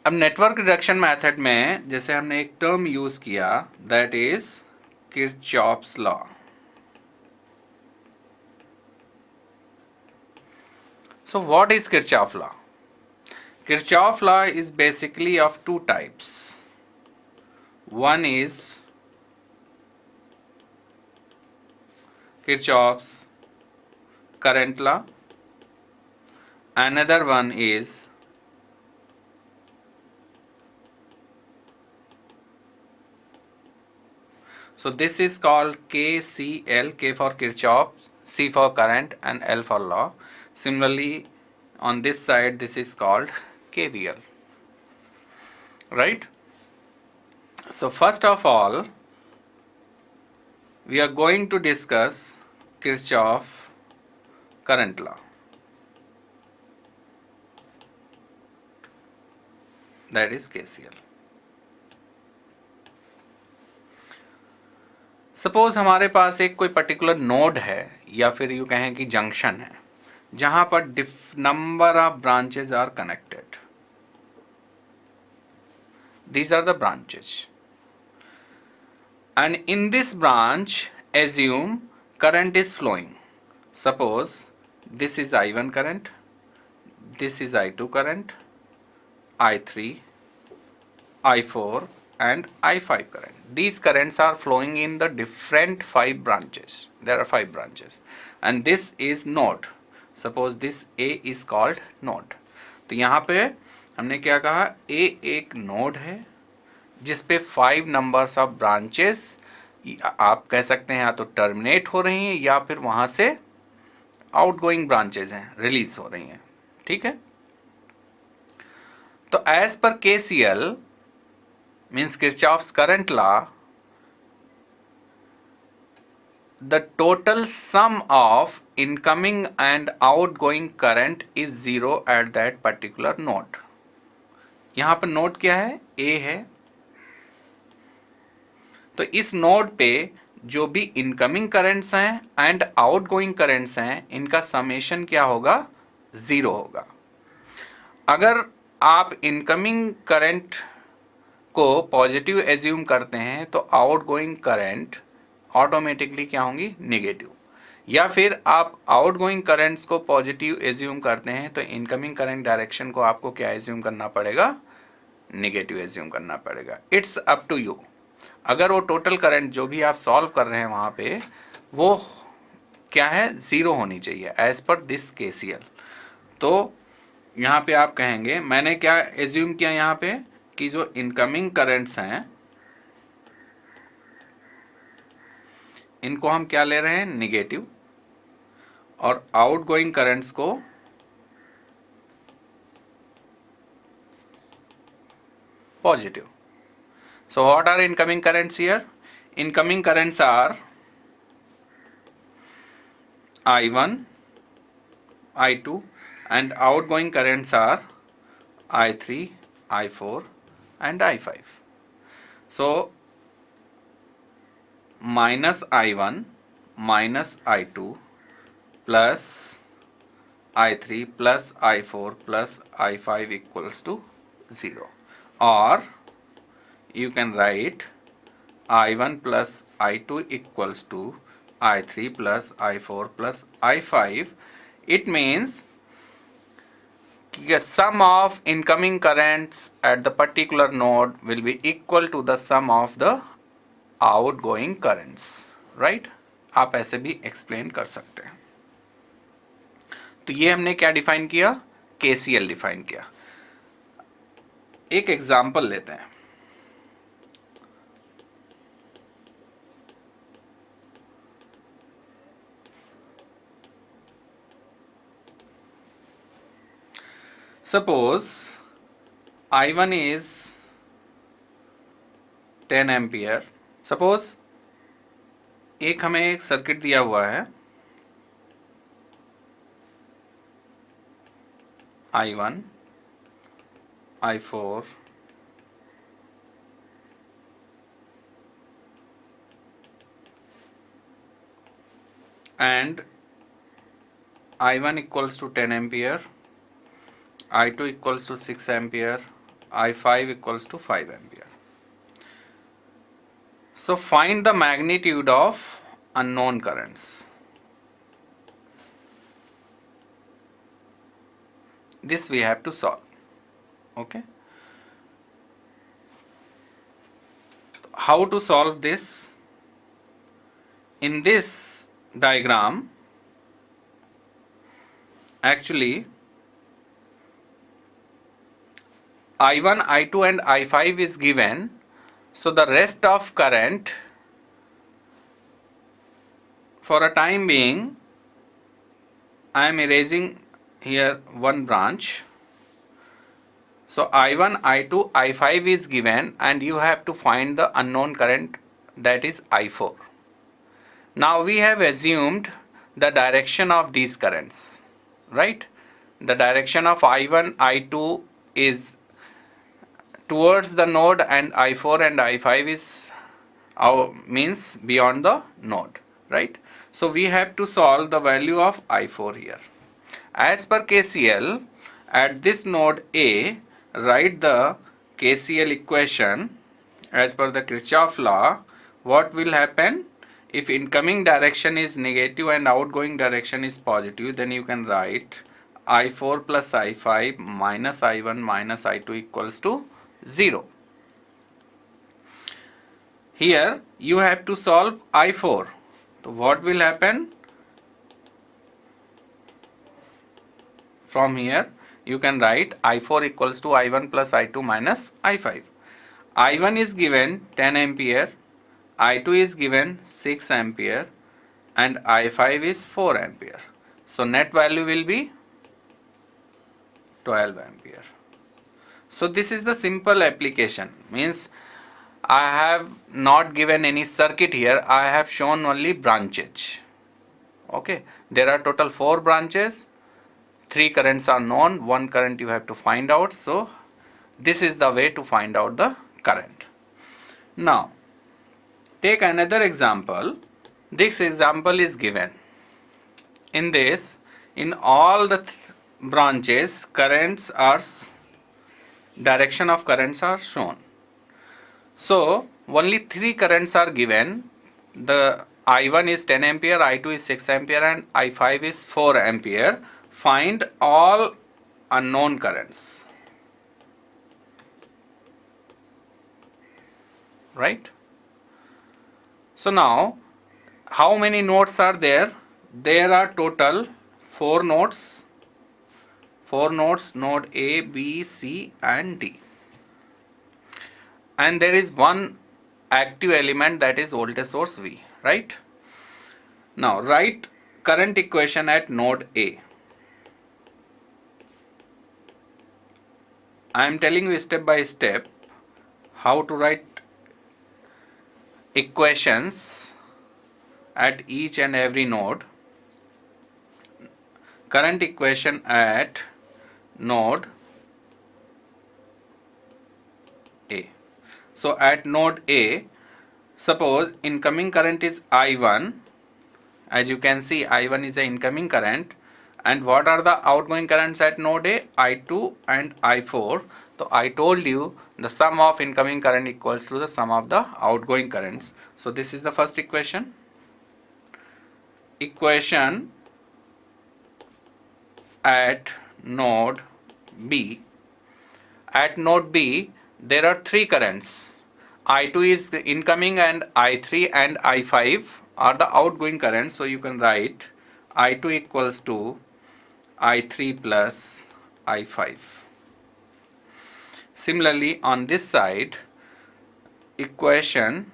अब network reduction method में जैसे हमने एक टर्म यूज किया, that is Kirchhoff's law. So what is Kirchhoff law? Kirchhoff law is basically of two types. One is Kirchhoff's current law. Another one is this is called KCL, K for Kirchhoff, C for current and L for law. Similarly, on this side this is called KVL. Right? So first of all, we are going to discuss Kirchhoff current law. That is KCL. Suppose हमारे पास एक कोई particular node है या फिर you कहें कि junction है, जहां पर number of branches are connected. These are the branches, and in this branch assume current is flowing. Suppose this is I1 current, this is I2 current, I3, I4 and I5 current. These currents are flowing in the different 5 branches. There are 5 branches and this is node. Suppose this A is called node. तो यहाँ पे हमने क्या कहा, A एक node है जिस पे 5 नंबर्स ऑफ ब्रांचेस आप कह सकते हैं या तो टर्मिनेट हो रही हैं या फिर वहां से आउटगोइंग ब्रांचेस हैं, रिलीज हो रही हैं. ठीक है. तो as per KCL means Kirchhoff's current law, the total sum of incoming and outgoing current is zero at that particular node. यहां पर नोड क्या है, A है. तो इस नोड पे जो भी इनकमिंग करंट्स हैं एंड आउटगोइंग करंट्स हैं, इनका समेशन क्या होगा, 0 होगा. अगर आप इनकमिंग करंट को पॉजिटिव एज्यूम करते हैं तो आउटगोइंग करंट ऑटोमेटिकली क्या होंगी, नेगेटिव. या फिर आप आउटगोइंग करंट्स को पॉजिटिव एज्यूम करते हैं तो इनकमिंग करंट डायरेक्शन को आपको क्या एज्यूम करना पड़ेगा, नेगेटिव एज्यूम करना पड़ेगा. It's up to you. अगर वो टोटल करंट जो भी आप सॉल्व कर रहे हैं वहां पे वो क्या है, 0 होनी चाहिए एज पर दिस KCL. तो यहाँ पे आप कहेंगे, मैंने क्या एज्यूम किया यहाँ पे कि जो इनकमिंग करंट्स हैं इनको हम क्या ले रहे हैं, निगेटिव, और आउटगोइंग करंट्स को positive. So what are incoming currents here? Incoming currents are I1, I2 and outgoing currents are I3, I4 and I5. So minus I1 minus I2 plus I3 plus I4 plus I5 equals to 0. Or you can write I1 plus I2 equals to I3 plus I4 plus I5. It means the sum of incoming currents at the particular node will be equal to the sum of the outgoing currents. Right? आप ऐसे भी explain कर सकते हैं. तो ये हमने क्या डिफाइन किया, KCL डिफाइन किया. एक एग्जाम्पल लेते हैं. Suppose I1 is 10 ampere. Suppose एक हमें एक सर्किट दिया हुआ है I1, I4 and I1 equals to 10 ampere, I2 equals to 6 ampere, I5 equals to 5 ampere. So find the magnitude of unknown currents. This we have to solve. Okay. How to solve this? In this diagram, actually I1, I2 and I5 is given. So the rest of current, for a time being, I am erasing here one branch. So I1, I2, I5 is given and you have to find the unknown current, that is I4. Now we have assumed the direction of these currents, right? The direction of I1, I2 is towards the node and I4 and I5 is means beyond the node, right? So we have to solve the value of I4 here. As per KCL, at this node A, write the KCL equation as per the Kirchhoff law. What will happen? If incoming direction is negative and outgoing direction is positive, then you can write I4 plus I5 minus I1 minus I2 equals to 0. Here you have to solve I4. So what will happen? From here you can write I4 equals to I1 plus I2 minus I5. I1 is given 10 ampere, I2 is given 6 ampere and I5 is 4 ampere. So net value will be 12 ampere. So this is the simple application. Means I have not given any circuit here, I have shown only branches. Okay, there are total 4 branches. 3 currents are known, 1 current you have to find out. So this is the way to find out the current. Now take another example. This example is given. In this, in all the branches, direction of currents are shown. So only 3 currents are given. The I1 is 10 ampere, I2 is 6 ampere and I5 is 4 ampere. Find all unknown currents. Right? So now, how many nodes are there? There are total 4 nodes. 4 nodes, node A, B, C and D. And there is one active element, that is voltage source V, right? Now write current equation at node A. I am telling you step by step how to write equations at each and every node. Current equation at node A. So at node A, suppose incoming current is I1. As you can see, I1 is the incoming current. And what are the outgoing currents at node A? I2 and I4. So I told you the sum of incoming current equals to the sum of the outgoing currents. So this is the first equation. Equation at node B. At node B, there are 3 currents. I2 is incoming and I3 and I5 are the outgoing currents. So you can write I2 equals to I3 plus I5. Similarly, on this side, equation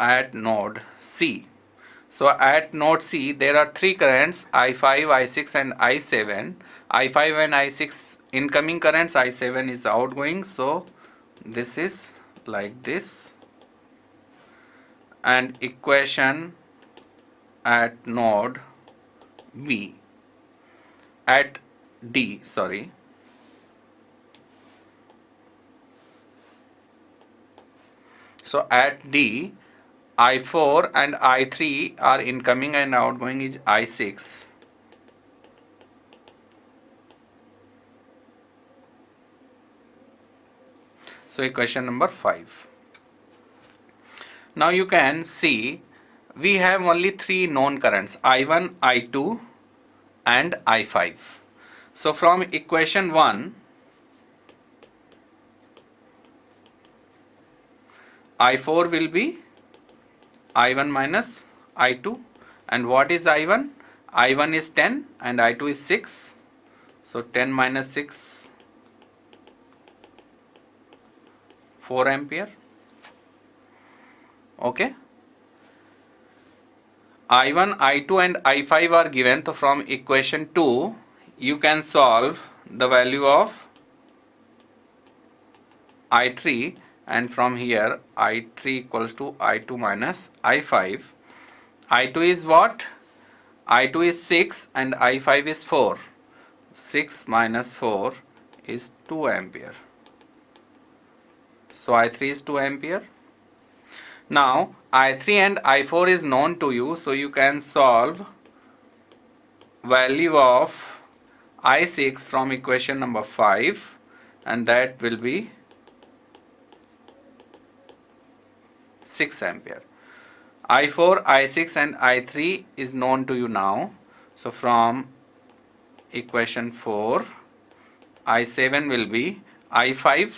at node C. So at node C, there are 3 currents, I5, I6 and I7. I5 and I6 incoming currents, I7 is outgoing. So this is like this. And equation at node B, at D, sorry. So at D, I4 and I3 are incoming and outgoing is I6. So equation number 5. Now you can see we have only three known currents, I1, I2 and I5. So from equation 1, I4 will be I1 minus I2. And what is I1? I1 is 10 and I2 is 6. So 10 minus 6, 4 ampere. Okay. I1, I2 and I5 are given. So from equation 2, you can solve the value of I3, and from here I3 equals to I2 minus I5. I2 is what? I2 is 6 and I5 is 4. 6 minus 4 is 2 ampere. So I3 is 2 ampere. Now I3 and I4 is known to you, so you can solve value of I6 from equation number 5, and that will be 6 ampere. I4, I6 and I3 is known to you now. So from equation 4, I7 will be I5,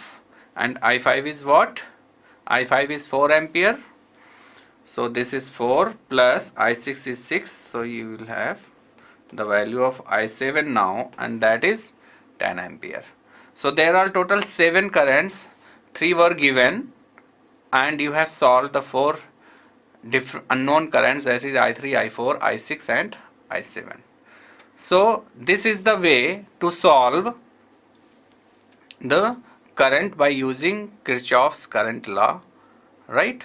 and I5 is what? I5 is 4 ampere. So this is 4 plus I6 is 6. So you will have the value of I7 now, and that is 10 ampere. So there are total 7 currents, 3 were given, and you have solved the 4 different unknown currents, that is I3, I4, I6 and I7. So this is the way to solve the current by using Kirchhoff's current law, right?